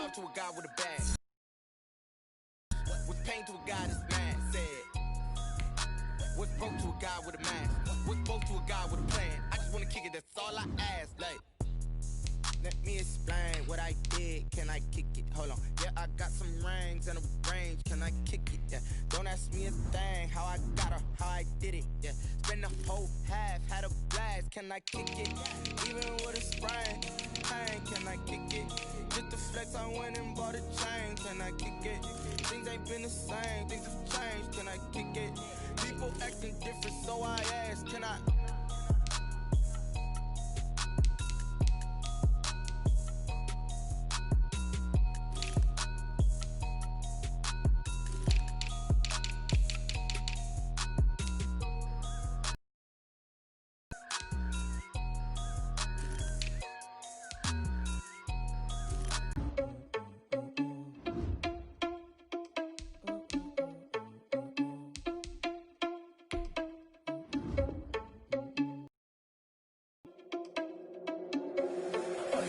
love to a God with a bag. What's pain to a God that's mad? Said. What's broke to a God with a mask? What's broke to a God with a plan? I just wanna kick it, that's all I ask. Like, let me explain what I did. Can I kick it? Hold on. Yeah, I got some rings and a range. Can I kick it? Yeah. Don't ask me a thing. How I got her, how I did it. Yeah. Spend the whole half, had a blast. Can I kick it? Even with a sprain. Pain, can I kick it? Just the flex, I went and bought a chain. Can I kick it? Things ain't been the same. Things have changed. Can I kick it? People acting different, so I ask. Can I?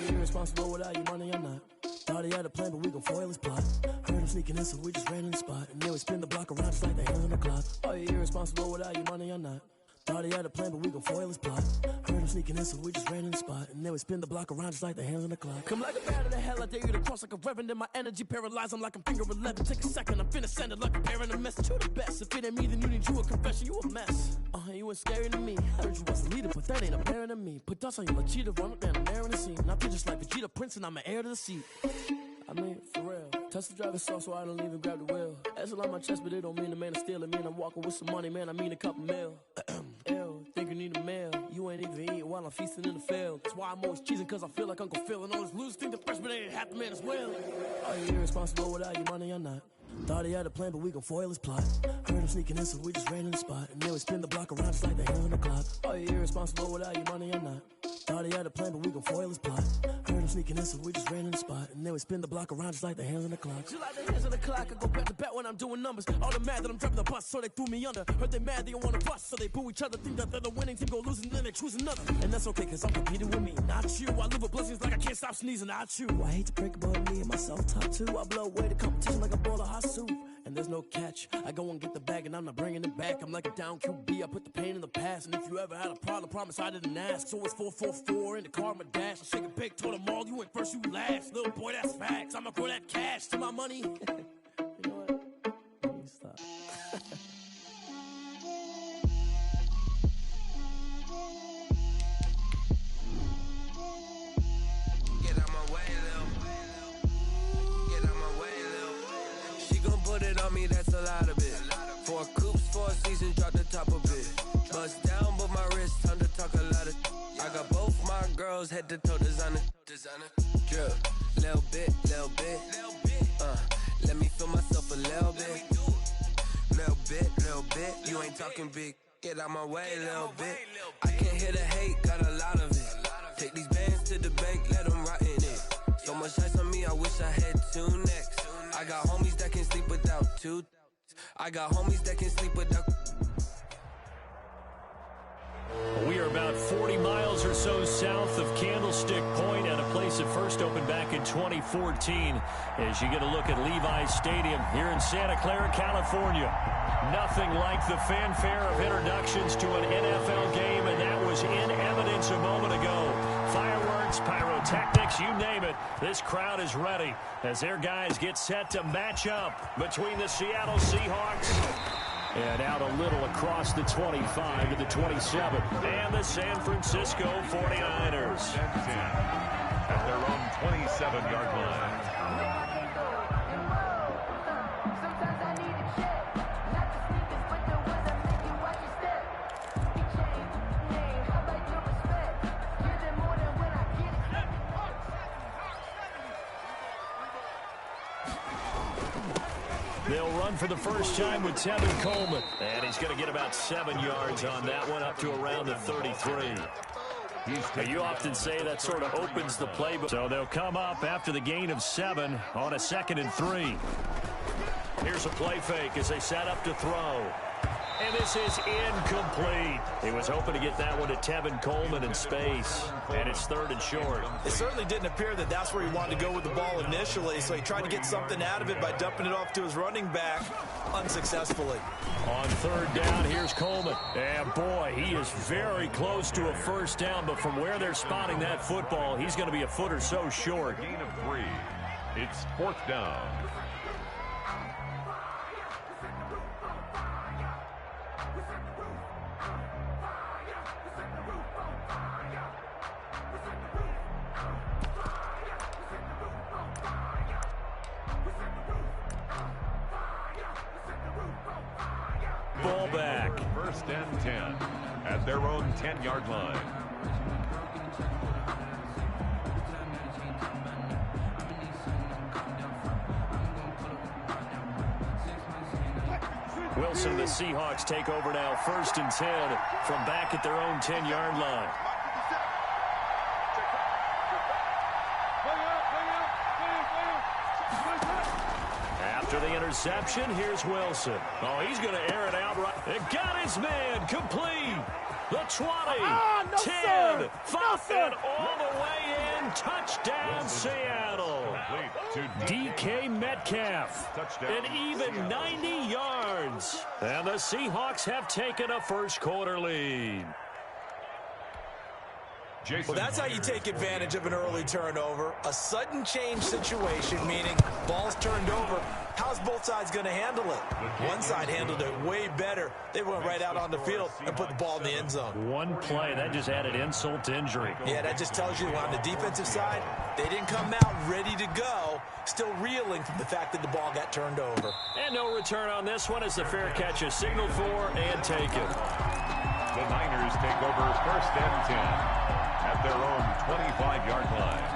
Irresponsible without your money or not. Thought he had a plan, but we gon' foil his plot. Heard him sneaking in, so we just ran in the spot. And then we spin the block around just like the hands on the clock. Are you irresponsible without your money or not? Thought he had a plan, but we gon' foil his plot. Heard him sneaking in, so we just ran in the spot. And then we spin the block around just like the hands on the clock. Come like a bat of the hell, I dare you to cross like a reverend. In my energy paralyzed, I'm like I'm finger 11. Take a second, I'm finna send it like a parent a message. You the best, if it ain't me, then you need you a confession. You a mess. You ain't scary to me. Heard you was a leader, but that ain't apparent to me. Put dust on you like cheetah, run up down the air in the scene. Not just like Vegeta Prince, and I'm an heir to the seat. I mean, for real. Touch the driver's soft, so I don't even grab the wheel. That's on my chest, but it don't mean the man is stealing. Mean I'm walking with some money, man. I mean a couple mil. Ew, think you need a meal. You ain't even eating while I'm feasting in the field. That's why I'm always cheesing, cause I feel like Uncle Phil. And all this loose think the freshman ain't half the man as well. Are you irresponsible without your money or not? Thought he had a plan, but we gon' foil his plot. Heard him sneaking in, so we just ran in the spot. And then we spin the block around just like the hands on the clock. Are you irresponsible without your money or not? Thought he had a plan, but we gon' foil his plot. Heard him sneaking in, so we just ran in the spot. And then we spin the block around just like the hands on the clock. Just like the hands on the clock, I go back to back when I'm doing numbers. All the mad that I'm driving the bus, so they threw me under. Heard they mad, they don't wanna bust, so they boo each other. Think that they're the winning team, go losing, then they choose another. And that's okay, cause I'm competing with me, not you. I live with blessings like I can't stop sneezing, not you. I hate to break about me and my self-talk too. I blow away the competition like a bowl of hot soup. And there's no catch. I go and get the bag and I'm not bringing it back. I'm like a down QB, I put the pain in the past. And if you ever had a problem, promise I didn't ask. So it's 444 in the car, my dash. I shake a big, told them all, you went first, you last. Little boy, that's facts. I'ma grow that cash to my money. You know what? Let me stop. Get out my way, Lil. Get out my way, Lil. She gon' put it on me, that's a lot of it. 4 coops, 4 seasons, drop the top of it. Bust down, but my wrist, time to talk a lot of. I got both my girls head to toe designer. Drip, little bit. Let me feel myself a little bit. Little bit. You ain't talking big. Get out my way, little bit. I can't hear the hate, got a lot of it. Take these bands to the bank, let them rot in it. So much ice on me, I wish I had 2 necks. I got homies that can sleep without 2. I got homies that can sleep without. We are about 40 miles or so south of Candlestick Point at a place that first opened back in 2014 as you get a look at Levi's Stadium here in Santa Clara, California. Nothing like the fanfare of introductions to an NFL game, and that was in evidence a moment ago. Fireworks, pyrotechnics, you name it. This crowd is ready as their guys get set to match up between the Seattle Seahawks and out a little across the 25 to the 27. And the San Francisco 49ers at their own 27-yard line. They'll run for the first time with Tevin Coleman. And he's going to get about 7 yards on that one, up to around the 33. You often say that sort of opens the playbook. So they'll come up after the gain of 7 on a 2nd and 3. Here's a play fake as they set up to throw. And this is incomplete. He was hoping to get that one to Tevin Coleman in space. And it's 3rd and short. It certainly didn't appear that that's where he wanted to go with the ball initially, so he tried to get something out of it by dumping it off to his running back unsuccessfully. On 3rd down, here's Coleman. And boy, he is very close to a first down, but from where they're spotting that football, he's going to be a foot or so short. Gain of 3. It's 4th down. Ball back. 1st and 10 at their own 10-yard line. Wilson and the Seahawks take over now. 1st and 10 from back at their own 10-yard line. After the interception, here's Wilson. Oh, he's going to air it out right. It got his man complete. The 20, 10, 5, and all the way in. Touchdown, Seattle. DK Metcalf. An even 90 yards. And the Seahawks have taken a first-quarter lead. Well, that's how you take advantage of an early turnover. A sudden change situation, meaning ball's turned over. How's both sides going to handle it? One side handled it way better. They went right out on the field and put the ball in the end zone. One play, that just added insult to injury. Yeah, that just tells you on the defensive side, they didn't come out ready to go, still reeling from the fact that the ball got turned over. And no return on this one as the fair catch is signaled for and taken. The Niners take over 1st and 10 at their own 25-yard line.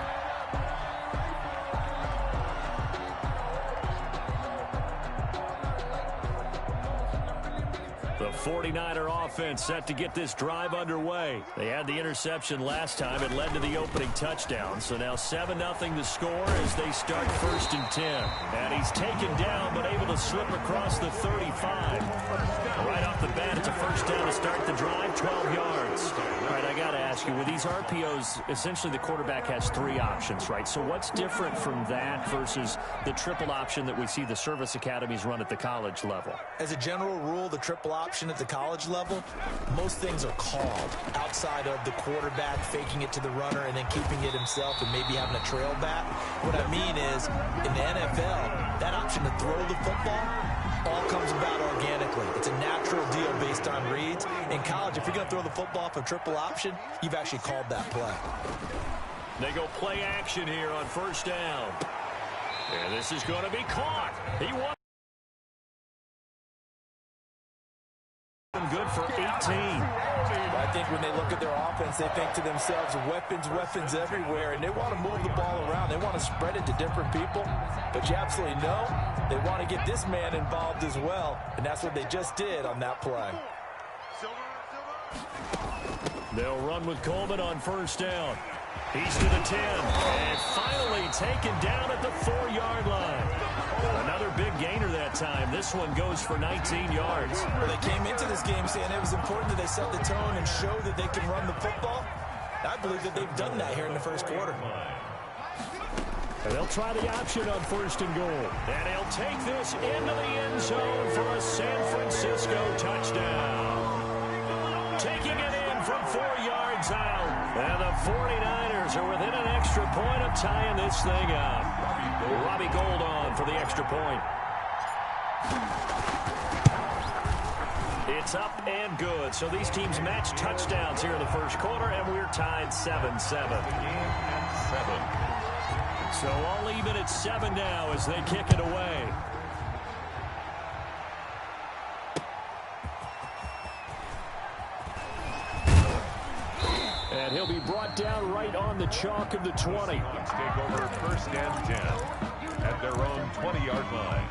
The 49er offense set to get this drive underway. They had the interception last time. It led to the opening touchdown. So now 7-0 to score as they start 1st and 10. And he's taken down but able to slip across the 35. Right off the bat, it's a first down to start the drive, 12 yards. All right, I got to ask you, with these RPOs, essentially the quarterback has 3 options, right? So what's different from that versus the triple option that we see the service academies run at the college level? As a general rule, the triple option at the college level, most things are called outside of the quarterback faking it to the runner and then keeping it himself and maybe having a trail back. What I mean is, in the NFL, that option to throw the football all comes about organically. It's a natural deal based on reads. In college, if you're going to throw the football for triple option, you've actually called that play. They go play action here on 1st down. And this is going to be caught. He won. Good for 18. I think when they look at their offense, they think to themselves, weapons everywhere, and they want to move the ball around. They want to spread it to different people, but you absolutely know they want to get this man involved as well, and that's what they just did on that play. They'll run with Coleman on 1st down. He's to the 10, and finally taken down at the 4-yard line. Another big gainer that time. This one goes for 19 yards. Well, they came into this game saying it was important that they set the tone and show that they can run the football. I believe that they've done that here in the first quarter. And they'll try the option on 1st and goal. And he'll take this into the end zone for a San Francisco touchdown. Taking it in from 4 yards out. And the 49ers are within an extra point of tying this thing up. Robbie Gould on for the extra point. It's up and good. So these teams match touchdowns here in the first quarter, and we're tied 7-7. So all even at 7 now as they kick it away. And he'll be brought down right on the chalk of the 20. Let's take over 1st and 10 at their own 20-yard line.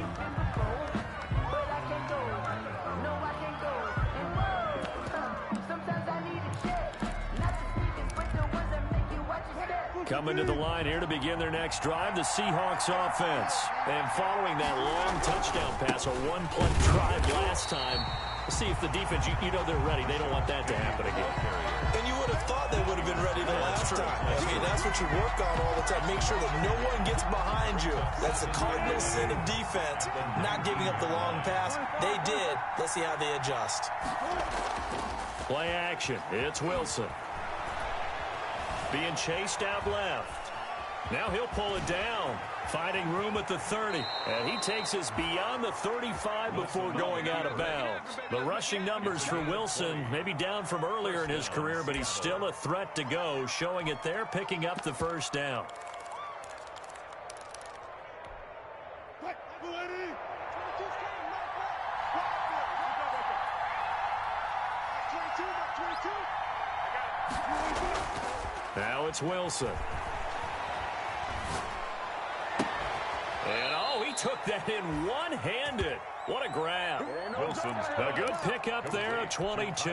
Coming to the line here to begin their next drive, the Seahawks offense. And following that long touchdown pass, a one-play drive last time, See if the defense, you know they're ready. They don't want that to happen again. And you would have thought they would have been ready the last time. I mean, that's what you work on all the time. Make sure that no one gets behind you. That's the cardinal sin of defense, not giving up the long pass. They did. Let's see how they adjust. Play action. It's Wilson. Being chased out left. Now he'll pull it down. Finding room at the 30. And he takes us beyond the 35 before going out of bounds. The rushing numbers for Wilson maybe down from earlier in his career, but he's still a threat to go, showing it there, picking up the first down. Now it's Wilson. And, oh, he took that in one-handed. What a grab. Wilson's A good pickup there at 22.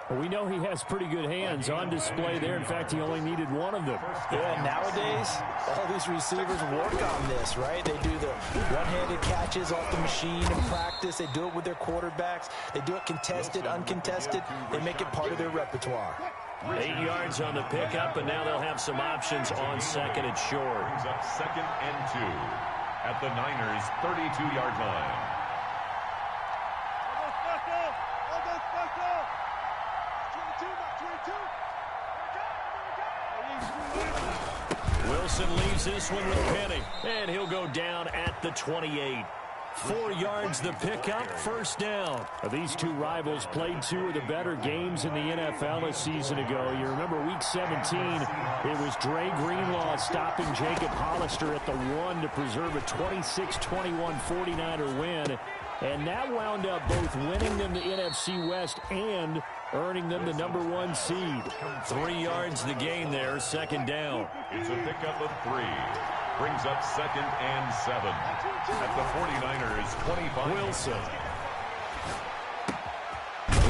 Well, we know he has pretty good hands on display there. In fact, he only needed one of them. Yeah, nowadays, all these receivers work on this, right? They do the one-handed catches off the machine in practice. They do it with their quarterbacks. They do it contested, uncontested. They make it part of their repertoire. 8 yards on the pickup, and now they'll have some options on second and short. brings up 2nd and 2 at the Niners' 32-yard line. Wilson leaves this one with Penny, and he'll go down at the 28. 4 yards the pickup, first down. These two rivals played two of the better games in the NFL a season ago. You remember Week 17, it was Dre Greenlaw stopping Jacob Hollister at the 1 to preserve a 26-21 49er win. And that wound up both winning them the NFC West and earning them the #1 seed. 3 yards the gain there, second down. It's a pickup of 3. Brings up 2nd and 7 at the 49ers' 25. Wilson.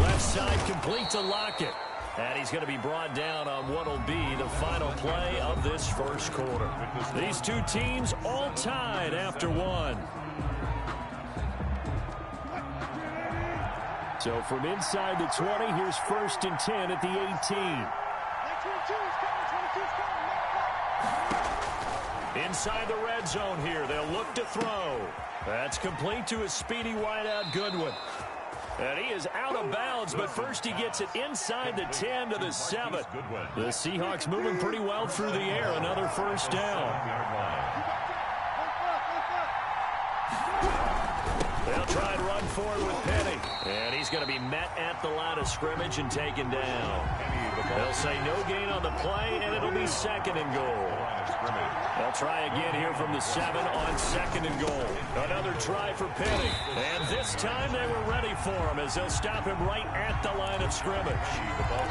Left side complete to Lockett. And he's going to be brought down on what will be the final play of this first quarter. These two teams all tied after 1. So from inside the 20, here's 1st and 10 at the 18. Inside the red zone here, they'll look to throw. That's complete to his speedy wideout Goodwin. And he is out of bounds, but first he gets it inside the 10 to the 7. The Seahawks moving pretty well through the air. Another first down. They'll try and run forward with Penny. And he's going to be met at the line of scrimmage and taken down. They'll say no gain on the play, and it'll be 2nd and goal. They'll try again here from the 7 on 2nd and goal. Another try for Penny. And this time they were ready for him as they'll stop him right at the line of scrimmage.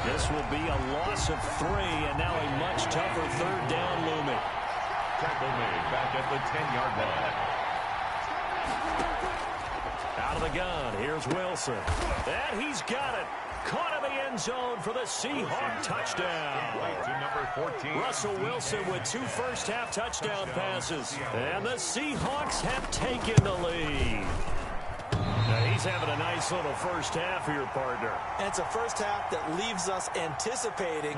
This will be a loss of 3, and now a much tougher 3rd down looming. Tackle made back at the 10-yard line. Out of the gun, here's Wilson. And he's got it. Caught in the end zone for the Seahawk touchdown. Right to number 14. Russell Wilson with 2 first-half touchdown passes. And the Seahawks have taken the lead. Now he's having a nice little first half here, partner. And it's a first half that leaves us anticipating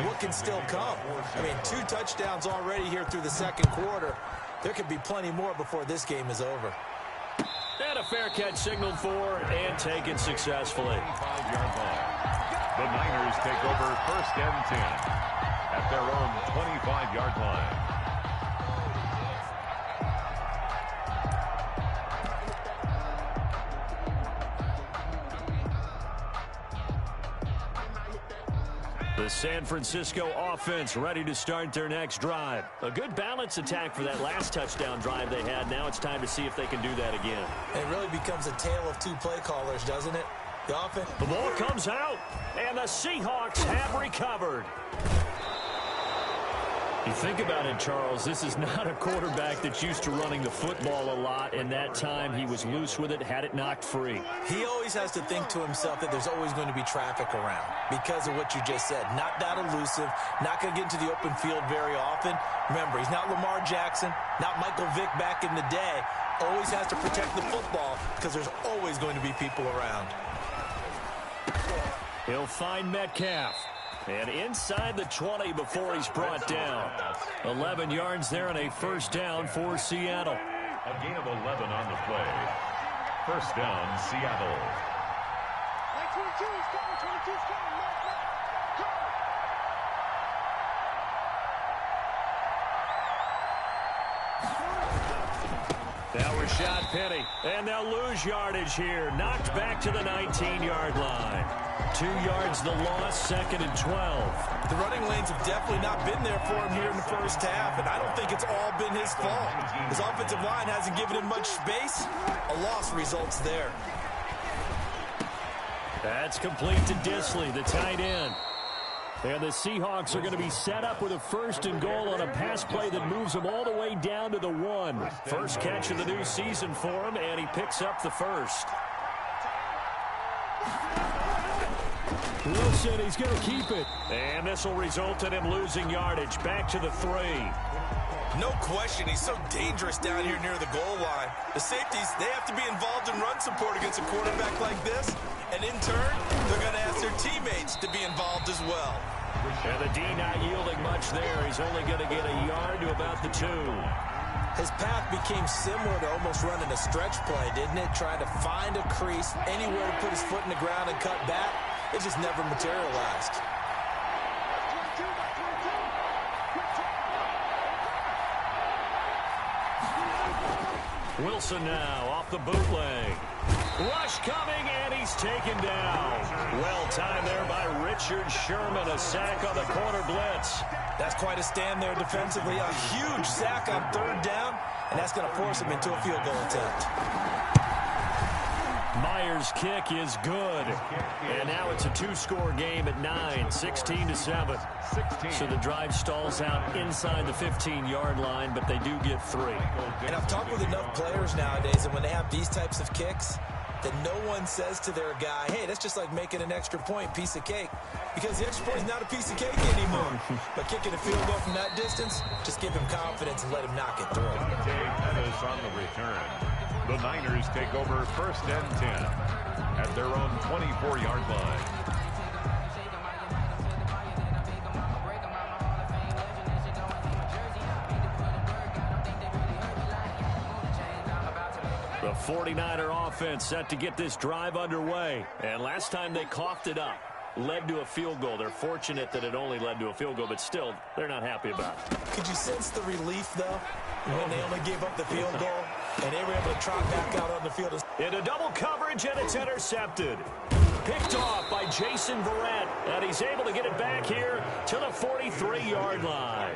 what can still come. I mean, 2 touchdowns already here through the 2nd quarter. There could be plenty more before this game is over. And a fair catch signaled for and taken successfully. 5-yard line. The Niners take over 1st and 10 at their own 25-yard line. The San Francisco offense ready to start their next drive. A good balance attack for that last touchdown drive they had. Now it's time to see if they can do that again. It really becomes a tale of 2 play callers, doesn't it? The offense. The ball comes out, and the Seahawks have recovered. You think about it, Charles, this is not a quarterback that's used to running the football a lot, and that time he was loose with it, had it knocked free. He always has to think to himself that there's always going to be traffic around because of what you just said. Not that elusive, not going to get into the open field very often. Remember, he's not Lamar Jackson, not Michael Vick back in the day. Always has to protect the football because there's always going to be people around. He'll find Metcalf. And inside the 20 before he's brought down. 11 yards there and a first down for Seattle. A gain of 11 on the play. First down, Seattle. 22 is coming, 22 is coming. Go! Now Rashad Penny, and they'll lose yardage here. Knocked back to the 19-yard line. 2 yards the loss, second and 12. The running lanes have definitely not been there for him here in the first half, and I don't think it's all been his fault. His offensive line hasn't given him much space. A loss results there. That's complete to Disley, the tight end. And the Seahawks are going to be set up with a first and goal on a pass play that moves them all the way down to the 1. First catch of the new season for him, and he picks up the first. Wilson, he's going to keep it. And this will result in him losing yardage. Back to the 3. No question, he's so dangerous down here near the goal line. The safeties, they have to be involved in run support against a quarterback like this. And in turn, they're going to ask their teammates to be involved as well. And the D not yielding much there. He's only going to get a yard to about the 2. His path became similar to almost running a stretch play, didn't it? Trying to find a crease, anywhere to put his foot in the ground and cut back. It just never materialized. Wilson now off the bootleg. Rush coming, and he's taken down. Well timed there by Richard Sherman. A sack on the corner blitz. That's quite a stand there defensively. A huge sack on third down, and that's going to force him into a field goal attempt. Myers' kick is good. And now it's a 2-score game at 9, 16-7. So the drive stalls out inside the 15-yard line, but they do get 3. And I've talked with enough players nowadays, and when they have these types of kicks, that no one says to their guy, hey, that's just like making an extra point, piece of cake. Because the extra point is not a piece of cake anymore. But kicking a field goal from that distance, just give him confidence and let him knock it through. Pettis on the return. The Niners take over first and 10 at their own 24-yard line. The 49er offense set to get this drive underway. And last time they coughed it up, led to a field goal. They're fortunate that it only led to a field goal, but still, they're not happy about it. Could you sense the relief, though, when they only gave up the field goal and they were able to trot back out on the field? Into double coverage, and it's intercepted. Picked off by Jason Verrett, and he's able to get it back here to the 43-yard line.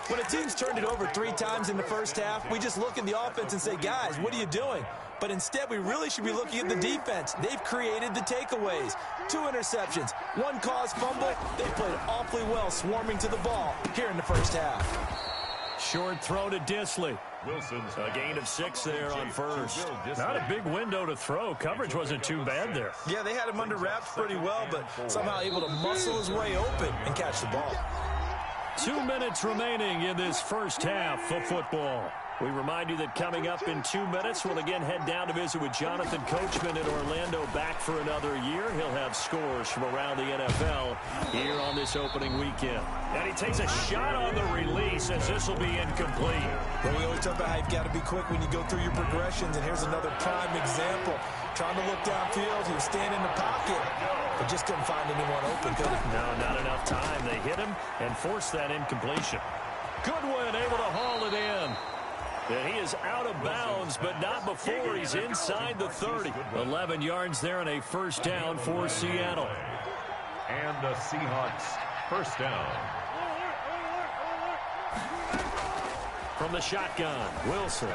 When a team's turned it over 3 times in the first half, we just look at the offense and say, guys, what are you doing? But instead, we really should be looking at the defense. They've created the takeaways. 2 interceptions, 1 caused fumble. They played awfully well swarming to the ball here in the first half. Short throw to Disley. Wilson's a gain of 6 there on first. Not a big window to throw. Coverage wasn't too bad there. Yeah, they had him under wraps pretty well, but somehow able to muscle his way open and catch the ball. 2 minutes remaining in this first half of football. We remind you that coming up in 2 minutes, we'll again head down to visit with Jonathan Coachman in Orlando, back for another year. He'll have scores from around the NFL here on this opening weekend. And he takes a shot on the release, as this will be incomplete. Well, we always talk about how you've got to be quick when you go through your progressions, and here's another prime example. Trying to look downfield, he was standing in the pocket, but just couldn't find anyone open, could he? No, not enough time. They hit him and forced that incompletion. Goodwin able to haul it in. And he is out of bounds, but not before he's inside the 30. 11 yards there and a first down for Seattle. And the Seahawks first down. From the shotgun, Wilson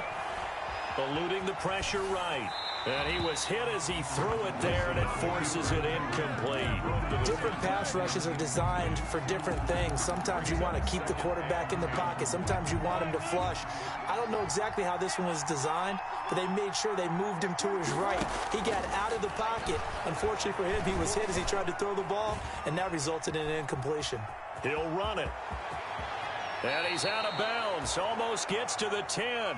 eluding the pressure right. And he was hit as he threw it there, and it forces it incomplete. Different pass rushes are designed for different things. Sometimes you want to keep the quarterback in the pocket. Sometimes you want him to flush. I don't know exactly how this one was designed, but they made sure they moved him to his right. He got out of the pocket. Unfortunately for him, he was hit as he tried to throw the ball, and that resulted in an incompletion. He'll run it. And he's out of bounds. Almost gets to the 10.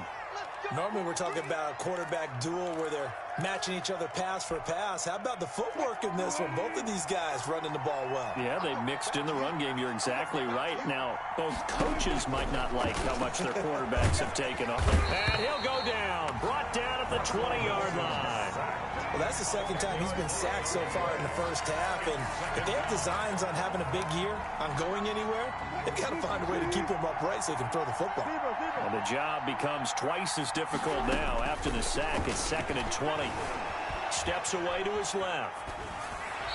Normally we're talking about a quarterback duel where they're matching each other pass for pass. How about the footwork in this one? Both of these guys running the ball well. Yeah, they mixed in the run game. You're exactly right. Now, both coaches might not like how much their quarterbacks have taken off. And he'll go down. Brought down at the 20-yard line. Well, that's the second time he's been sacked so far in the first half. And if they have designs on having a big year, on going anywhere, they've got to find a way to keep him upright so they can throw the football. Well, the job becomes twice as difficult now after the sack. It's 2nd and 20. Steps away to his left.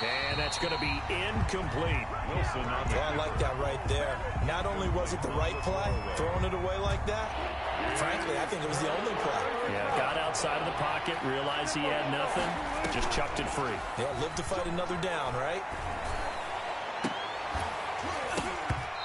And that's going to be incomplete. Wilson on the I like that right there. Not only was it the right play, throwing it away like that, frankly, I think it was the only play. Yeah, got outside of the pocket, realized he had nothing, just chucked it free. Yeah, live to fight another down, right?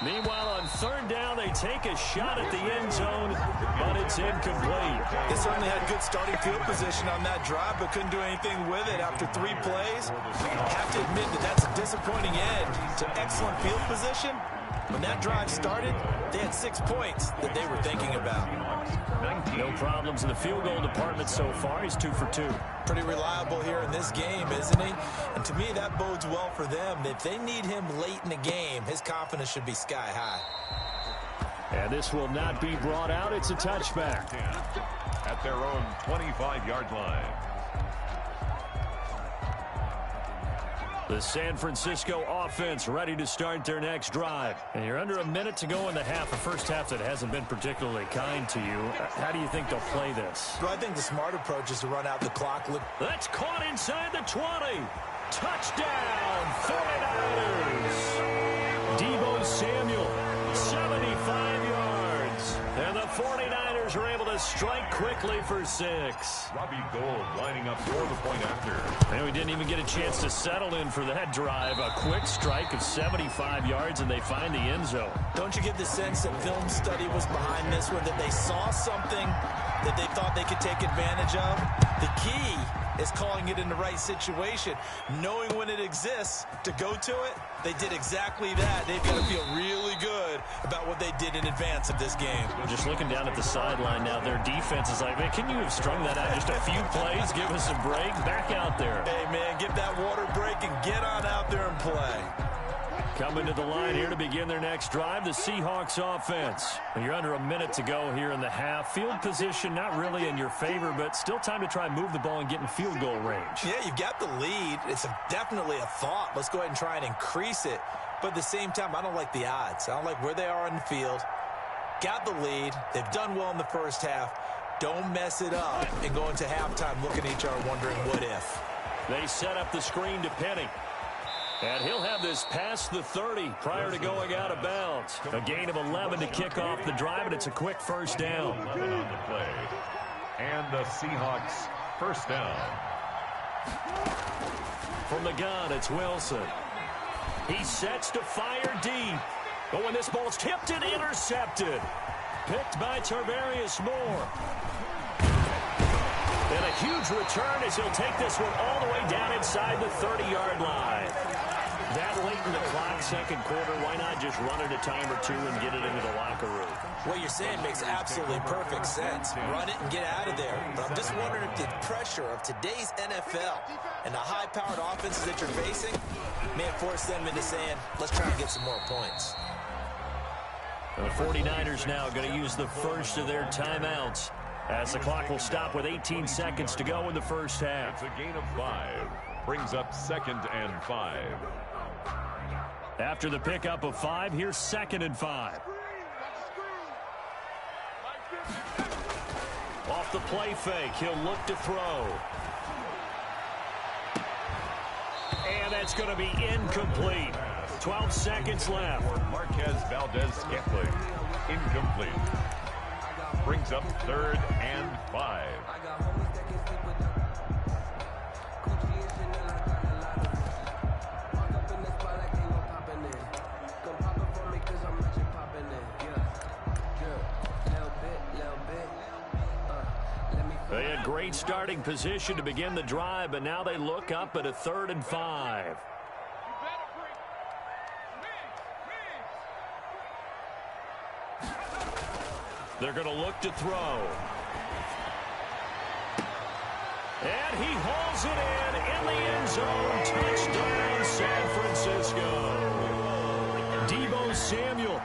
Meanwhile, on 3rd down, they take a shot at the end zone, but it's incomplete. They certainly had good starting field position on that drive, but couldn't do anything with it after 3 plays. I have to admit that that's a disappointing end to excellent field position. When that drive started, they had 6 points that they were thinking about. No problems in the field goal department so far. He's 2 for 2. Pretty reliable here in this game, isn't he? And to me, that bodes well for them. If they need him late in the game, his confidence should be sky high. And this will not be brought out. It's a touchback. at their own 25-yard line. The San Francisco offense ready to start their next drive. And you're under a minute to go in the half, a first half that hasn't been particularly kind to you. How do you think they'll play this? Well, I think the smart approach is to run out the clock. That's caught inside the 20. Touchdown, 49ers. Deebo Samuel, 75 yards. And the 49ers are able to strike quickly for 6. Robbie Gould lining up for the point after. And we didn't even get a chance to settle in for that drive. A quick strike of 75 yards, and they find the end zone. Don't you get the sense that film study was behind this one, that they saw something that they thought they could take advantage of? The key is calling it in the right situation, knowing when it exists to go to it. They did exactly that. They've got to feel really good about what they did in advance of this game. Just looking down at the sideline now, their defense is like, man, can you have strung that out just a few plays? Give us a break. Back out there. Hey, man, give that water break and get on out there and play. Coming to the line here to begin their next drive, the Seahawks offense. And you're under a minute to go here in the half. Field position not really in your favor, but still time to try and move the ball and get in field goal range. Yeah, you've got the lead. It's definitely a thought. Let's go ahead and try and increase it. But at the same time, I don't like the odds. I don't like where they are on the field. Got the lead. They've done well in the first half. Don't mess it up and go into halftime looking at each other wondering what if. They set up the screen to Penny. And he'll have this past the 30 prior to going out of bounds. A gain of 11 to kick off the drive, and it's a quick first down. 11 on the play. And the Seahawks first down. From the gun, it's Wilson. He sets to fire deep. But when this ball's tipped and intercepted. Picked by Tarvarius Moore. And a huge return as he'll take this one all the way down inside the 30-yard line. That late in the clock, second quarter, why not just run it a time or two and get it into the locker room? What you're saying makes absolutely perfect sense. Run it and get out of there. But I'm just wondering if the pressure of today's NFL and the high-powered offenses that you're facing may have forced them into saying, let's try and get some more points. The 49ers now going to use the first of their timeouts as the clock will stop with 18 seconds to go in the first half. It's a gain of 5. Brings up 2nd and 5. After the pickup of 5, here's 2nd and 5. Off the play fake, he'll look to throw. And that's going to be incomplete. 12 seconds left. Marquez Valdez-Scantling. Incomplete. Brings up 3rd and 5. They had great starting position to begin the drive, but now they look up at a 3rd and 5. They're going to look to throw. And he hauls it in the end zone. Touchdown, San Francisco. Deebo Samuel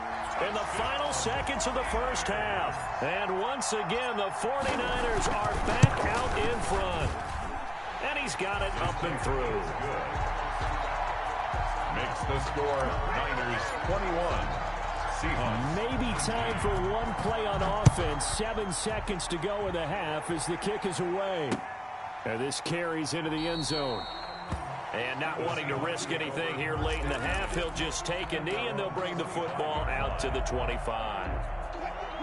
in the final seconds of the first half. And once again, the 49ers are back out in front. And he's got it up and through. Makes the score Niners 21. Seahawks. Maybe time for one play on offense. 7 seconds to go in the half as the kick is away. And this carries into the end zone. And not wanting to risk anything here late in the half, he'll just take a knee and they'll bring the football out to the 25.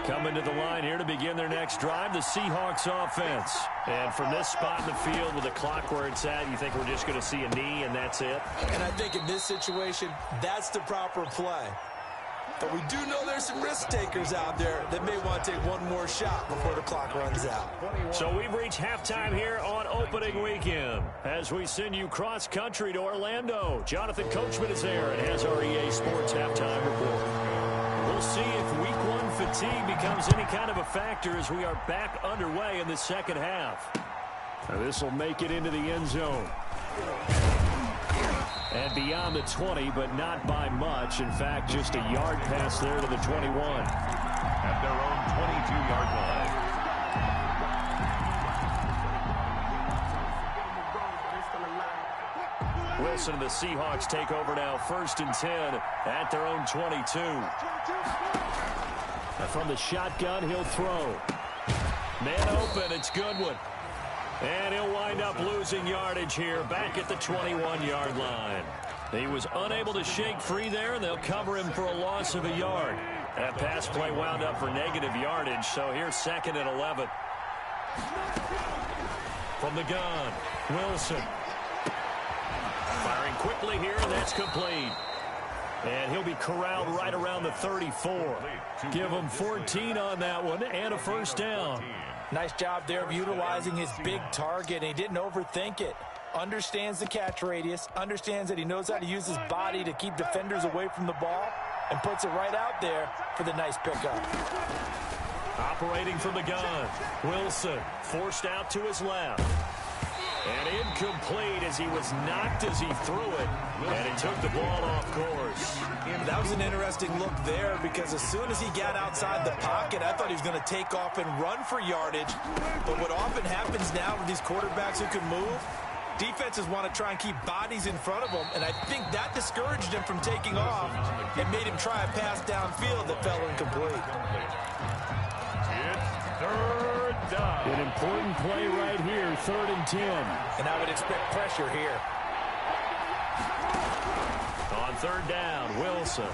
Coming to the line here to begin their next drive, the Seahawks offense. And from this spot in the field with the clock where it's at, you think we're just going to see a knee and that's it? And I think in this situation, that's the proper play. But we do know there's some risk takers out there that may want to take one more shot before the clock runs out. So we've reached halftime here on opening weekend. As we send you cross-country to Orlando, Jonathan Coachman is there and has our EA Sports halftime report. We'll see if week one fatigue becomes any kind of a factor as we are back underway in the second half. Now this will make it into the end zone. And beyond the 20, but not by much. In fact, just a yard pass there to the 21. At their own 22-yard line. Wilson and the Seahawks take over now, 1st and 10 at their own 22. Now from the shotgun, he'll throw. Man open, it's Goodwin. And he'll wind up losing yardage here back at the 21-yard line. He was unable to shake free there, and they'll cover him for a loss of a yard. That pass play wound up for negative yardage, so here's 2nd and 11. From the gun, Wilson. Firing quickly here, and that's complete. And he'll be corralled right around the 34. Give him 14 on that one and a first down. Nice job there of utilizing his big target. He didn't overthink it. Understands the catch radius. Understands that he knows how to use his body to keep defenders away from the ball. And puts it right out there for the nice pickup. Operating from the gun. Wilson forced out to his left. And incomplete as he was knocked as he threw it. And he took the ball off course. That was an interesting look there because as soon as he got outside the pocket, I thought he was going to take off and run for yardage. But what often happens now with these quarterbacks who can move, defenses want to try and keep bodies in front of them. And I think that discouraged him from taking off and made him try a pass downfield that fell incomplete. It's 3rd down. An important play right here, 3rd and 10. And I would expect pressure here. On 3rd down, Wilson.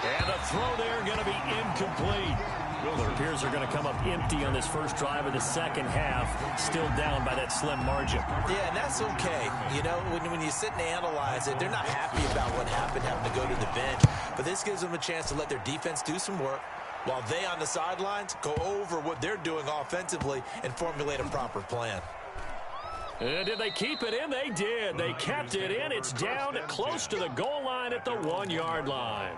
And the throw there going to be incomplete. It appears they're going to come up empty on this first drive of the second half, still down by that slim margin. Yeah, and that's okay. You know, when you sit and analyze it, they're not happy about what happened, having to go to the bench. But this gives them a chance to let their defense do some work while they on the sidelines go over what they're doing offensively and formulate a proper plan. And did they keep it in? They did. They kept it in. It's down close to the goal line at the 1-yard line.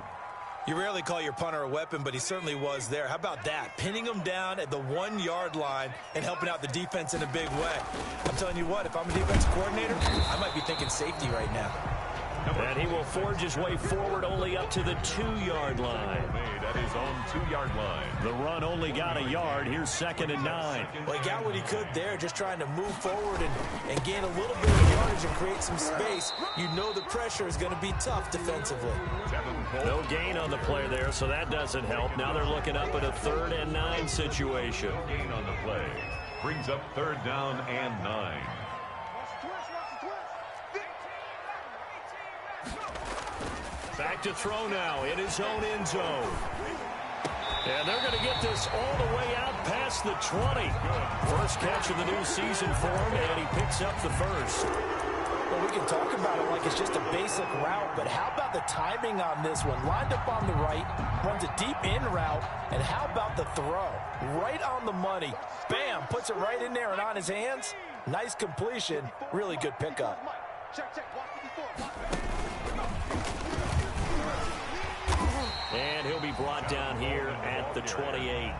You rarely call your punter a weapon, but he certainly was there. How about that? Pinning him down at the 1-yard line and helping out the defense in a big way. I'm telling you what, if I'm a defensive coordinator, I might be thinking safety right now. And he will forge his way forward only up to the 2-yard line. Made at his own 2-yard line. The run only got a yard. Here's 2nd and 9. Well, he got what he could there, just trying to move forward and gain a little bit of yardage and create some space. You know the pressure is going to be tough defensively. No gain on the play there, so that doesn't help. Now they're looking up at a 3rd and 9 situation. Gain on the play. Brings up 3rd down and 9. Back to throw now in his own end zone. And they're going to get this all the way out past the 20. First catch of the new season for him, and he picks up the first. Well, we can talk about it like it's just a basic route, but how about the timing on this one? Lined up on the right, runs a deep in route, and how about the throw? Right on the money. Bam, puts it right in there and on his hands. Nice completion, really good pickup. And he'll be brought down here at the 28.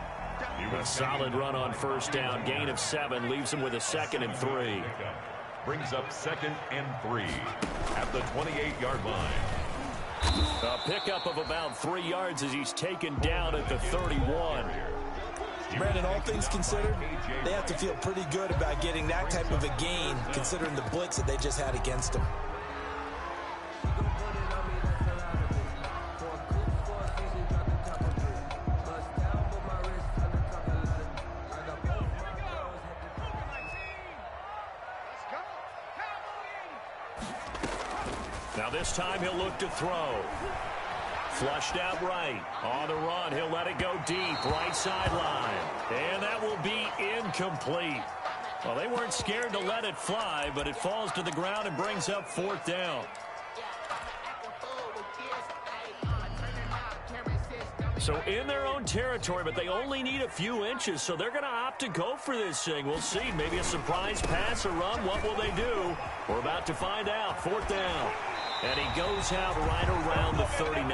A solid run on first down. Gain of 7 leaves him with a 2nd and 3. Brings up 2nd and 3 at the 28-yard line. A pickup of about 3 yards as he's taken down at the 31. Brandon, all things considered, they have to feel pretty good about getting that type of a gain considering the blitz that they just had against them. Now this time he'll look to throw. Flushed out right. On the run, he'll let it go deep. Right sideline. And that will be incomplete. Well, they weren't scared to let it fly, but it falls to the ground and brings up 4th down. So in their own territory, but they only need a few inches, so they're going to opt to go for this thing. We'll see. Maybe a surprise pass or run. What will they do? We're about to find out. 4th down. And he goes out right around the 39.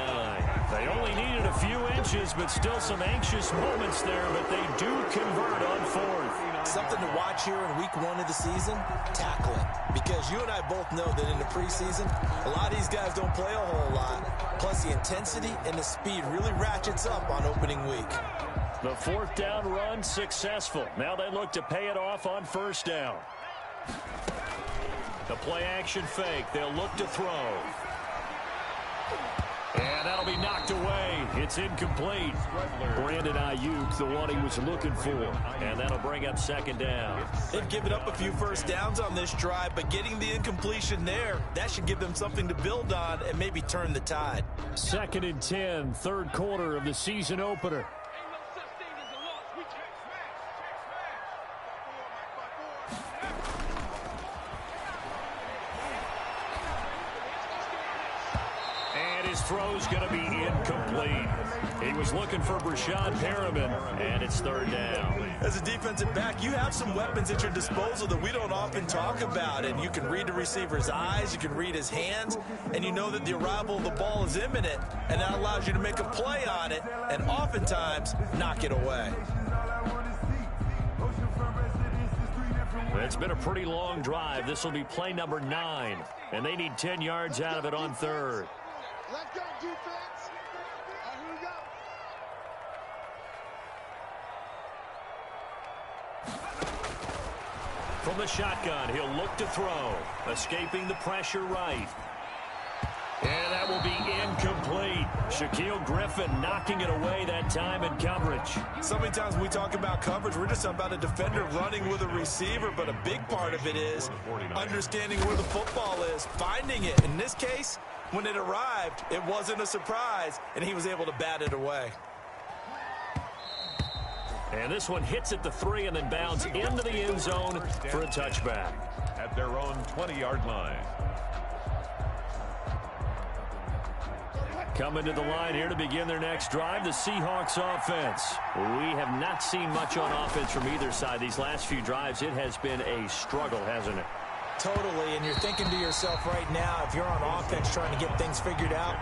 They only needed a few inches, but still some anxious moments there, but they do convert on 4th. Something to watch here in week 1 of the season, tackling. Because you and I both know that in the preseason, a lot of these guys don't play a whole lot. Plus the intensity and the speed really ratchets up on opening week. The 4th down run successful. Now they look to pay it off on 1st down. The play action fake. They'll look to throw. And that'll be knocked away. It's incomplete. Brandon Ayuk, the one he was looking for. And that'll bring up 2nd down. They've given up a few first downs on this drive, but getting the incompletion there, that should give them something to build on and maybe turn the tide. 2nd and 10, 3rd quarter of the season opener. Throw's going to be incomplete. He was looking for Brashad Perriman, and it's 3rd down. As a defensive back, you have some weapons at your disposal that we don't often talk about, and you can read the receiver's eyes, you can read his hands, and you know that the arrival of the ball is imminent, and that allows you to make a play on it, and oftentimes knock it away. It's been a pretty long drive. This will be play number 9, and they need 10 yards out of it on 3rd. Let's go, defense. Here we go. From the shotgun, he'll look to throw. Escaping the pressure right. And that will be incomplete. Shaquille Griffin knocking it away that time in coverage. So many times when we talk about coverage, we're just about a defender running with a receiver, but a big part of it is understanding where the football is, finding it. In this case, when it arrived, it wasn't a surprise, and he was able to bat it away. And this one hits at the 3 and then bounds into the end zone for a touchback. At their own 20-yard line. Coming to the line here to begin their next drive, the Seahawks offense. We have not seen much on offense from either side. These last few drives, it has been a struggle, hasn't it? Totally, and you're thinking to yourself right now, if you're on offense trying to get things figured out,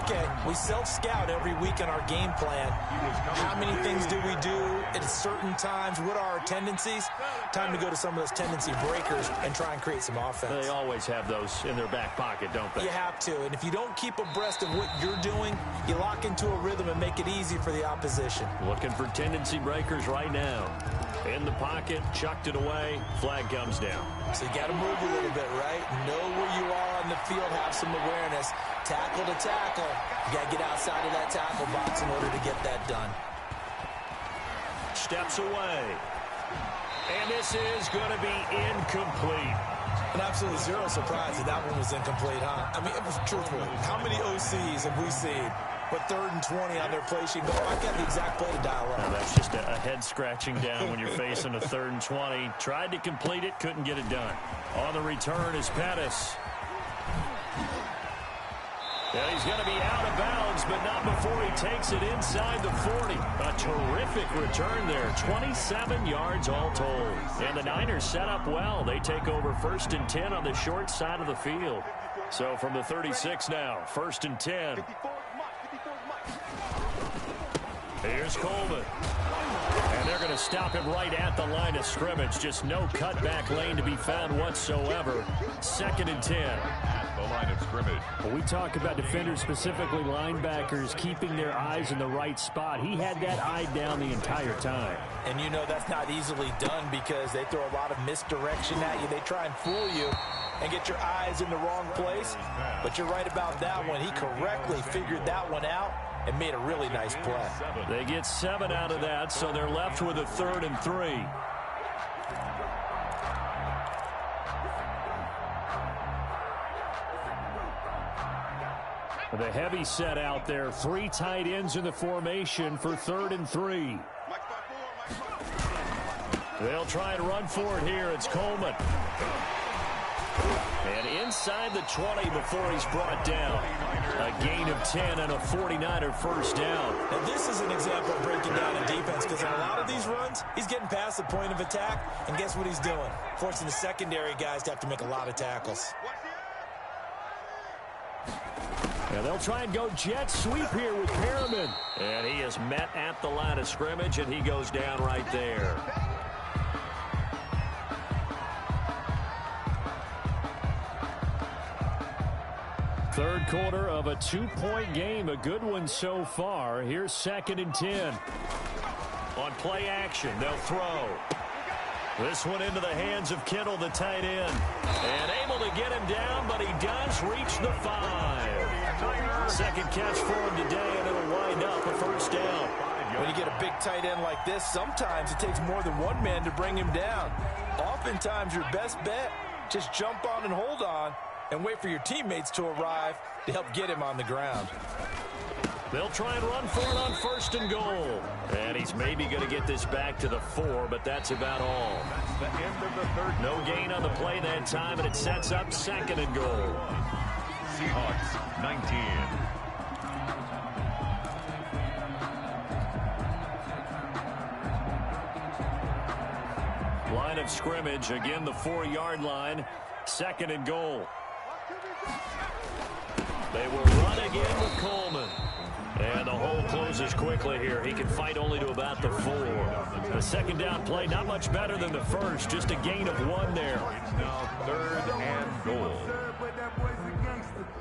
okay, we self-scout every week in our game plan. How many things do we do at certain times? What are our tendencies? Time to go to some of those tendency breakers and try and create some offense. They always have those in their back pocket, don't they? You have to, and if you don't keep abreast of what you're doing, you lock into a rhythm and make it easy for the opposition. Looking for tendency breakers right now. In the pocket, chucked it away, flag comes down. So you got to move a little bit, right? Know where you are on the field, have some awareness. Tackle to tackle. You got to get outside of that tackle box in order to get that done. Steps away. And this is going to be incomplete. And absolutely zero surprise that that one was incomplete, huh? I mean, it was truthful. How many OCs have we seen? But 3rd and 20 on their play sheet. But I got the exact play to dial up. Now that's just a head scratching down when you're facing a 3rd and 20. Tried to complete it, couldn't get it done. On the return is Pettis. Yeah, he's going to be out of bounds, but not before he takes it inside the 40. A terrific return there. 27 yards all told. And the Niners set up well. They take over 1st and 10 on the short side of the field. So from the 36 now, 1st and 10. Here's Coleman. And And they're going to stop him right at the line of scrimmage. Just no cutback lane to be found whatsoever. 2nd and 10. At the line of scrimmage. Well, we talk about defenders, specifically linebackers, keeping their eyes in the right spot. He had that eye down the entire time. And you know that's not easily done because they throw a lot of misdirection at you. They try and fool you and get your eyes in the wrong place. But you're right about that one. He correctly figured that one out and made a really nice play. They get 7 out of that, so they're left with a 3rd and 3. The heavy set out there. 3 tight ends in the formation for 3rd and 3. They'll try and run for it here. It's Coleman. And inside the 20 before he's brought down. A gain of 10 and a 49er first down. And this is an example of breaking down a defense because in a lot of these runs, he's getting past the point of attack, and guess what he's doing? Forcing the secondary guys to have to make a lot of tackles. And they'll try and go jet sweep here with Perriman. And he is met at the line of scrimmage, and he goes down right there. Third quarter of a 2-point game. A good one so far. Here's 2nd and 10. On play action, they'll throw. This one into the hands of Kittle, the tight end. And able to get him down, but he does reach the 5. Second catch for him today, and it'll wind up a first down. When you get a big tight end like this, sometimes it takes more than one man to bring him down. Oftentimes, your best bet, just jump on and hold on and wait for your teammates to arrive to help get him on the ground. They'll try and run for it on 1st and goal. And he's maybe going to get this back to the 4, but that's about all. That's the end of the third. No gain on the play that time, and it sets up 2nd and goal. Seahawks 19. Line of scrimmage, again the 4-yard line. 2nd and goal. They will run again with Coleman. And the hole closes quickly here. He can fight only to about the 4. The 2nd down play, not much better than the first. Just a gain of 1 there. It's now 3rd and goal.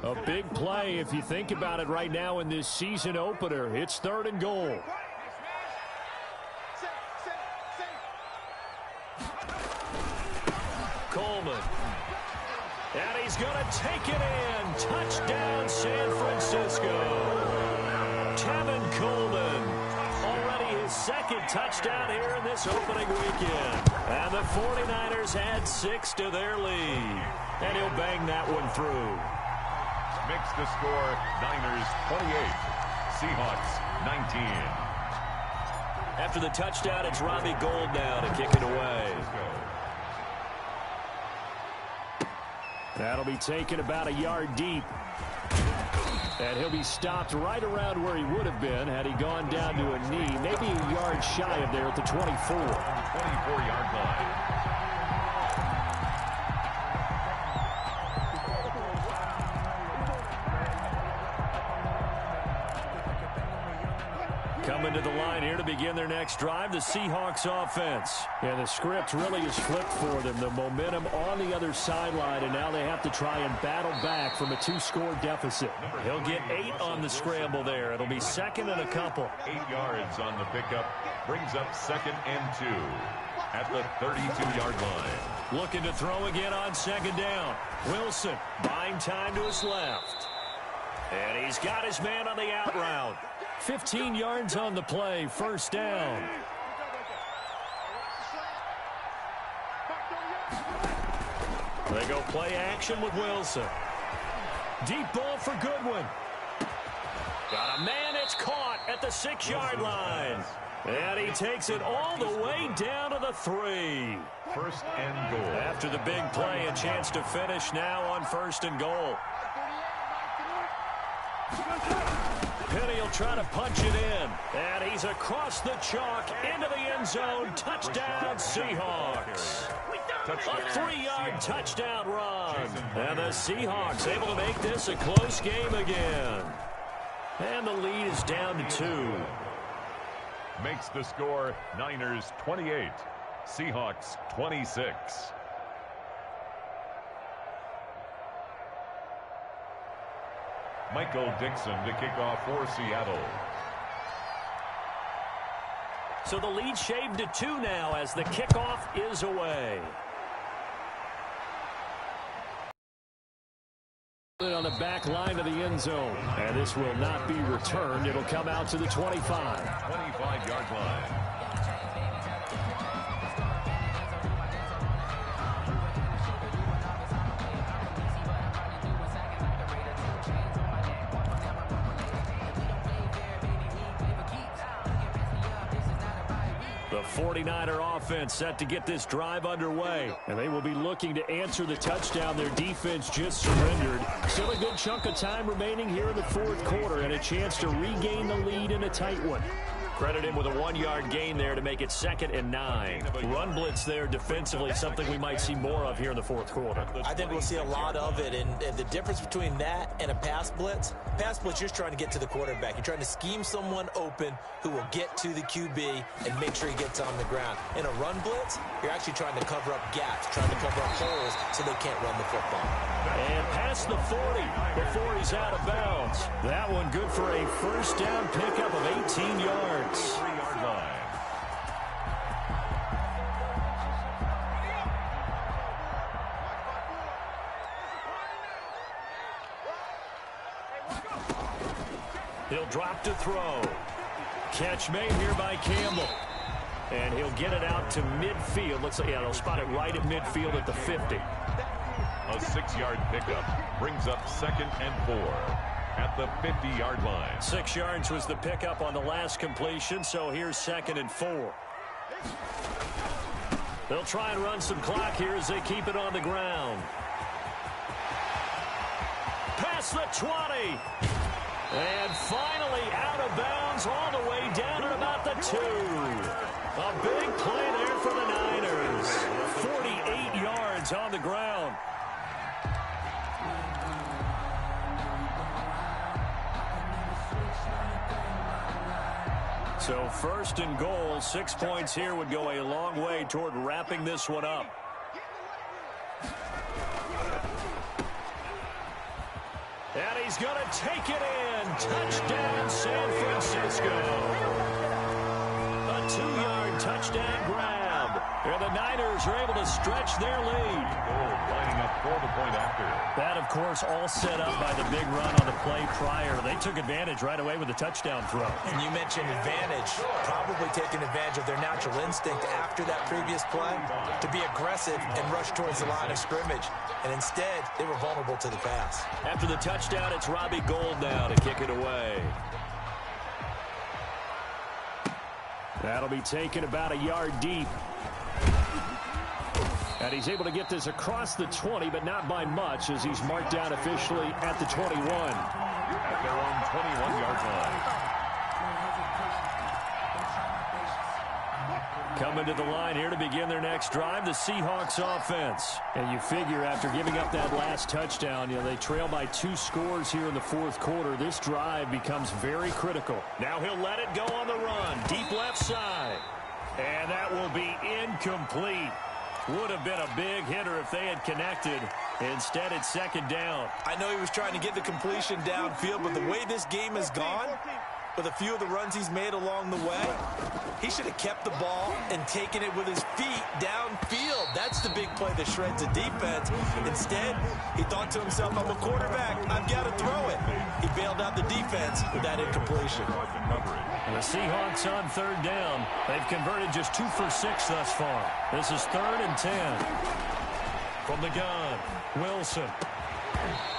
A big play if you think about it right now in this season opener. It's 3rd and goal. Coleman. And he's going to take it in. Touchdown, San Francisco. Tevin Coleman. Already his 2nd touchdown here in this opening weekend. And the 49ers add 6 to their lead. And he'll bang that one through. Makes the score Niners 28. Seahawks 19. After the touchdown, it's Robbie Gould now to kick it away. That'll be taken about a yard deep. And he'll be stopped right around where he would have been had he gone down to a knee. Maybe a yard shy of there at the 24. 24-yard line. Coming to the line here to begin their next drive, the Seahawks offense. And the script really is flipped for them. The momentum on the other sideline, and now they have to try and battle back from a 2-score deficit. He'll get 8 on the scramble there. It'll be 2nd and a couple. 8 yards on the pickup. Brings up 2nd and 2 at the 32-yard line. Looking to throw again on 2nd down. Wilson buying time to his left. And he's got his man on the out route. 15 yards on the play, first down. They go play action with Wilson. Deep ball for Goodwin. Got a man, it's caught at the 6-yard line. And he takes it all the way down to the 3. 1st and goal. After the big play, a chance to finish now on 1st and goal. Penny will try to punch it in. And he's across the chalk into the end zone. Touchdown, Seahawks. A 3-yard touchdown run. And the Seahawks able to make this a close game again. And the lead is down to 2. makes the score Niners 28, Seahawks 26. Michael Dixon to kick off for Seattle. So the lead shaved to 2 now as the kickoff is away. On the back line of the end zone. And this will not be returned. It'll come out to the 25. 25-yard line. The 49er offense set to get this drive underway. And they will be looking to answer the touchdown their defense just surrendered. Still a good chunk of time remaining here in the fourth quarter and a chance to regain the lead in a tight one. Credit him with a 1-yard gain there to make it 2nd and 9. Run blitz there defensively, something we might see more of here in the fourth quarter. I think we'll see a lot of it, and the difference between that and a pass blitz, you're just trying to get to the quarterback. You're trying to scheme someone open who will get to the QB and make sure he gets on the ground. In a run blitz, you're actually trying to cover up gaps, trying to cover up holes so they can't run the football. And past the 40 before he's out of bounds. That one good for a first down pickup of 18 yards. 3-yard line. He'll drop to throw. Catch made here by Campbell. And he'll get it out to midfield. Looks like, they'll spot it right at midfield at the 50. A 6-yard pickup brings up 2nd and 4 at the 50-yard line. 6 yards was the pickup on the last completion, so here's 2nd and 4. They'll try and run some clock here as they keep it on the ground. Past the 20. And finally out of bounds all the way down at about the 2. A big play there for the Niners. 48 yards on the ground. So 1st and goal, 6 points here would go a long way toward wrapping this one up. And he's going to take it in. Touchdown, San Francisco. A 2-yard touchdown grab. And the Niners are able to stretch their lead. Lining up for the point after. That, of course, all set up by the big run on the play prior. They took advantage right away with the touchdown throw. And you mentioned advantage, probably taking advantage of their natural instinct after that previous play to be aggressive and rush towards the line of scrimmage. And instead, they were vulnerable to the pass. After the touchdown, it's Robbie Gould now to kick it away. That'll be taken about a yard deep. And he's able to get this across the 20, but not by much as he's marked down officially at the 21. At their own 21-yard line. Coming to the line here to begin their next drive, the Seahawks offense. And you figure after giving up that last touchdown, they trail by 2 scores here in the fourth quarter. This drive becomes very critical. Now he'll let it go on the run. Deep left side. And that will be incomplete. Would have been a big hitter if they had connected. Instead, it's 2nd down. I know he was trying to get the completion downfield, but the way this game has gone, with a few of the runs he's made along the way, he should have kept the ball and taken it with his feet downfield. That's the big play that shreds the defense. Instead, he thought to himself, I'm a quarterback, I've got to throw it. He bailed out the defense with that incompletion. The Seahawks on 3rd down. They've converted just 2 for 6 thus far. This is 3rd and 10. From the gun, Wilson.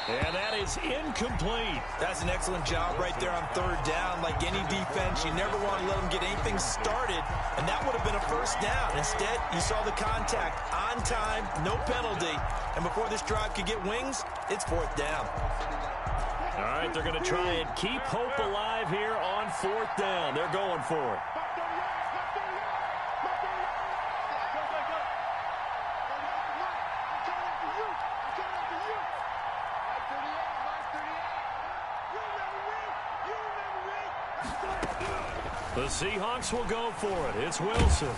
And that is incomplete. That's an excellent job right there on 3rd down. Like any defense, you never want to let them get anything started, and that would have been a first down. Instead, you saw the contact on time, no penalty, and before this drive could get wings, it's 4th down. All right, they're going to try and keep hope alive here on 4th down. They're going for it. The Seahawks will go for it. It's Wilson.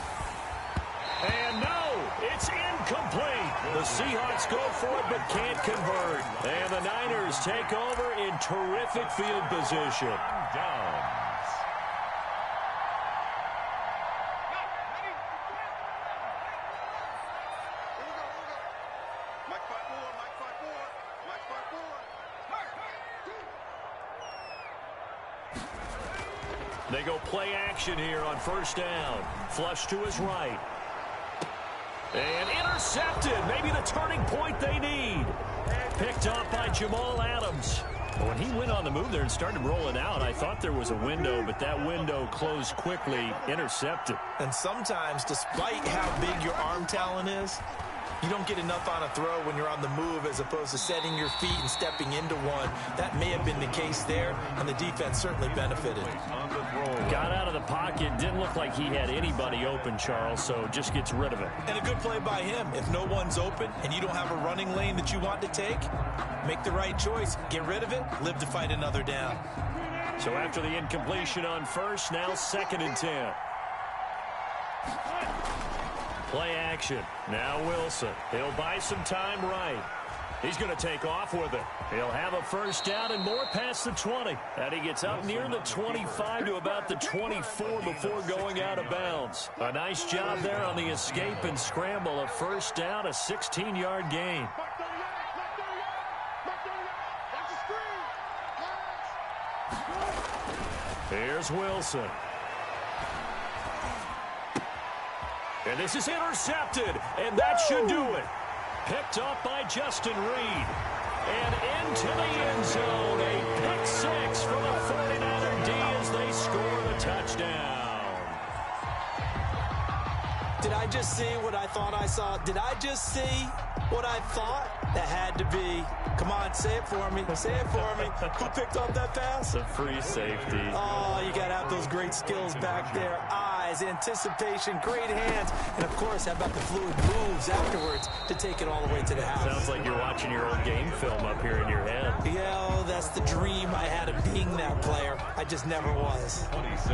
And no, it's incomplete. The Seahawks go for it but can't convert. And the Niners take over in terrific field position. Downs. They go play action here on first down. Flush to his right. And intercepted. Maybe the turning point they need. Picked up by Jamal Adams. When he went on the move there and started rolling out, I thought there was a window, but that window closed quickly. Intercepted. And sometimes, despite how big your arm talent is, you don't get enough on a throw when you're on the move as opposed to setting your feet and stepping into one. That may have been the case there, and the defense certainly benefited. Got out of the pocket. Didn't look like he had anybody open, Charles, so just gets rid of it. And a good play by him. If no one's open and you don't have a running lane that you want to take, make the right choice. Get rid of it. Live to fight another down. So after the incompletion on first, now 2nd and 10. Play action. Now Wilson. He'll buy some time right. He's going to take off with it. He'll have a first down and more past the 20. And he gets up near the 25 to about the 24 before going out of bounds. A nice job there on the escape and scramble. A first down, a 16-yard gain. Here's Wilson. And this is intercepted, and that should do it. Picked up by Justin Reed. And into the end zone, a pick six for the 49er D as they score the touchdown. Did I just see what I thought I saw? Did I just see what I thought? That had to be. Come on, say it for me. Say it for me. Who picked up that pass? The free safety. Oh, you got to have those great skills back there. Eyes, anticipation, great hands, and, of course, how about the fluid moves afterwards to take it all the way to the house. Sounds like you're watching your old game film up here in your head. Yeah, oh, that's the dream I had of being that player. I just never was. 26.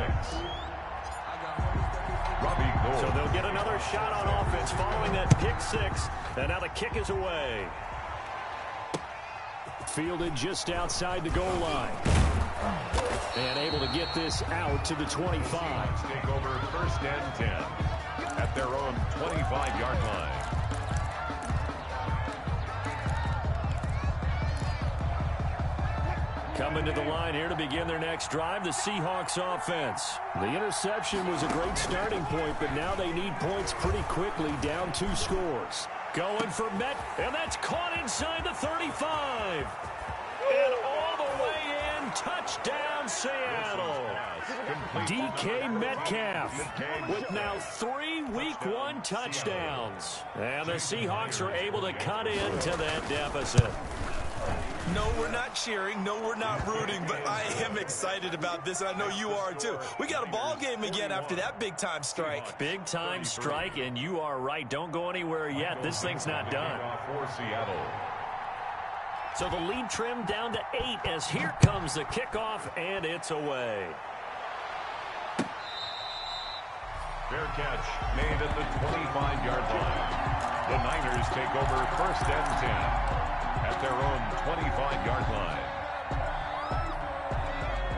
Robbie Gould. So they'll get another shot on offense following that pick six, and now the kick is away. Fielded just outside the goal line. And able to get this out to the 25. Take over 1st and 10 at their own 25-yard line. Coming to the line here to begin their next drive, the Seahawks offense. The interception was a great starting point, but now they need points pretty quickly, down 2 scores. Going for Met, and that's caught inside the 35. And all the way in, touchdown Seattle. DK Metcalf with now 3 Week 1 touchdowns. And the Seahawks are able to cut into that deficit. No, we're not cheering. No, we're not rooting. But I am excited about this. I know you are, too. We got a ball game again after that big-time strike. Big-time strike, and you are right. Don't go anywhere yet. This thing's not done. For Seattle. So the lead trimmed down to 8 as here comes the kickoff, and it's away. Fair catch made at the 25-yard line. The Niners take over 1st and 10 at their own 25-yard line.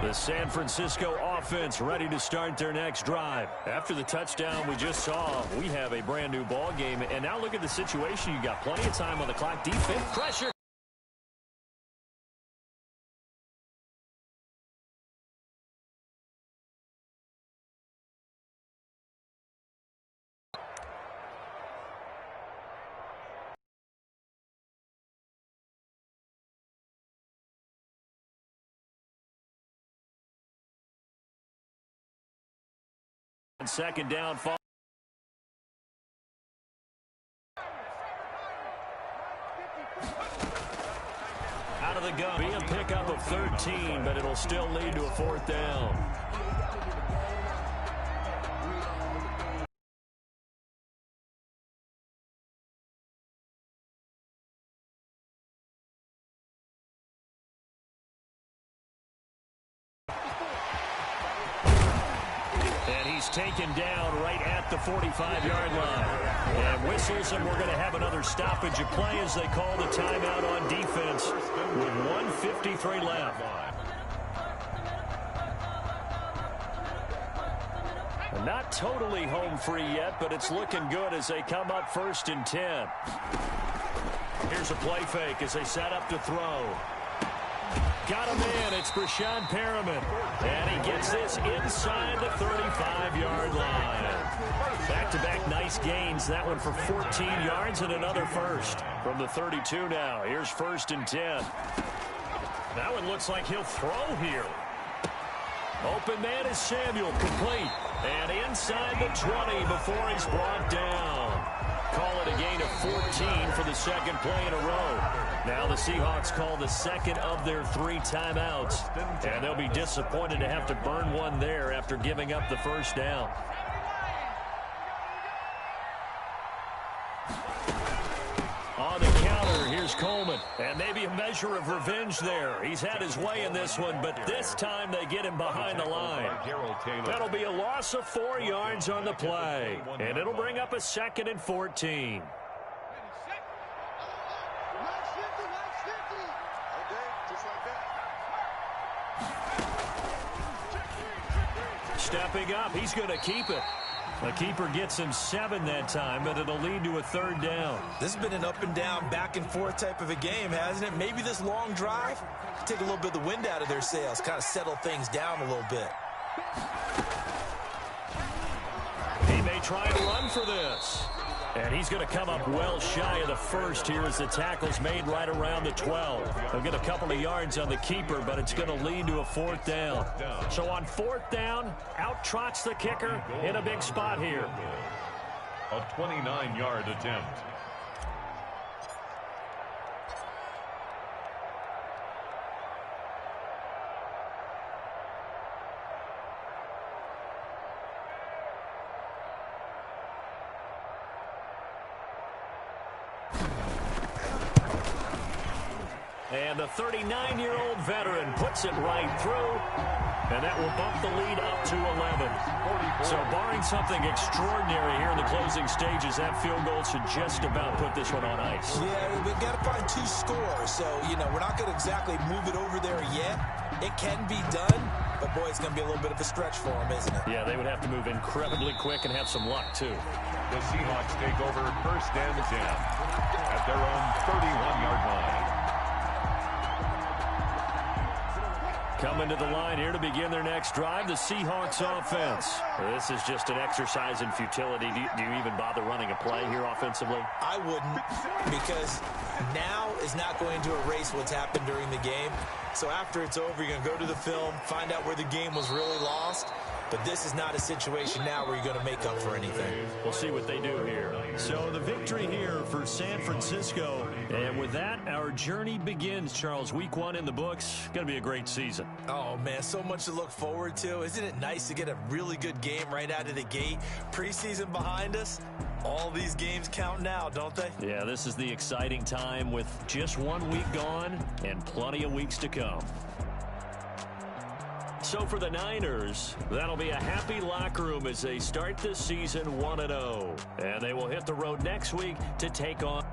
The San Francisco offense ready to start their next drive. After the touchdown we just saw, we have a brand new ball game. And now look at the situation. You got plenty of time on the clock. Defense pressure. Second down. Out of the gun. Be a pickup of 13, but it'll still lead to a 4th down. he's taken down right at the 45-yard line. And whistles, and we're going to have another stoppage of play as they call the timeout on defense with 1:53 left. Not totally home free yet, but it's looking good as they come up 1st and 10. Here's a play fake as they set up to throw. Got him in. It's Brashad Perriman. And he gets this inside the 35-yard line. Back-to-back nice gains. That one for 14 yards and another first. From the 32 now. Here's 1st and 10. That one looks like he'll throw here. Open man is Samuel, complete. And inside the 20 before he's brought down. Call it a gain of 14 for the second play in a row. Now the Seahawks call the second of their 3 timeouts. And they'll be disappointed to have to burn one there after giving up the first down. On the counter, here's Coleman. And maybe a measure of revenge there. He's had his way in this one, but this time they get him behind the line. That'll be a loss of 4 yards on the play. And it'll bring up a 2nd and 14. Stepping up, he's going to keep it. The keeper gets him 7 that time, but it'll lead to a 3rd down. This has been an up and down, back and forth type of a game, hasn't it? Maybe this long drive take a little bit of the wind out of their sails, kind of settle things down a little bit. He may try to run for this. And he's going to come up well shy of the first here as the tackle's made right around the 12. He'll get a couple of yards on the keeper, but it's going to lead to a 4th down. So on 4th down, out trots the kicker in a big spot here. A 29-yard attempt. And the 39-year-old veteran puts it right through, and that will bump the lead up to 11. So barring something extraordinary here in the closing stages, that field goal should just about put this one on ice. Yeah, we've got to find 2 scores, so, we're not going to exactly move it over there yet. It can be done, but, boy, it's going to be a little bit of a stretch for them, isn't it? Yeah, they would have to move incredibly quick and have some luck, too. The Seahawks take over 1st and 10 at their own 31-yard line. Coming to the line here to begin their next drive, the Seahawks offense. This is just an exercise in futility. Do you even bother running a play here offensively? I wouldn't, because now is not going to erase what's happened during the game. So after it's over, you're going to go to the film, find out where the game was really lost. But this is not a situation now where you're going to make up for anything. We'll see what they do here. So the victory here for San Francisco. And with that, our journey begins, Charles. Week 1 in the books. Going to be a great season. Oh, man, so much to look forward to. Isn't it nice to get a really good game right out of the gate? Preseason behind us. All these games count now, don't they? Yeah, this is the exciting time with just 1 week gone and plenty of weeks to come. So for the Niners, that'll be a happy locker room as they start this season 1-0. And they will hit the road next week to take on...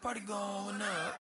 Party going up.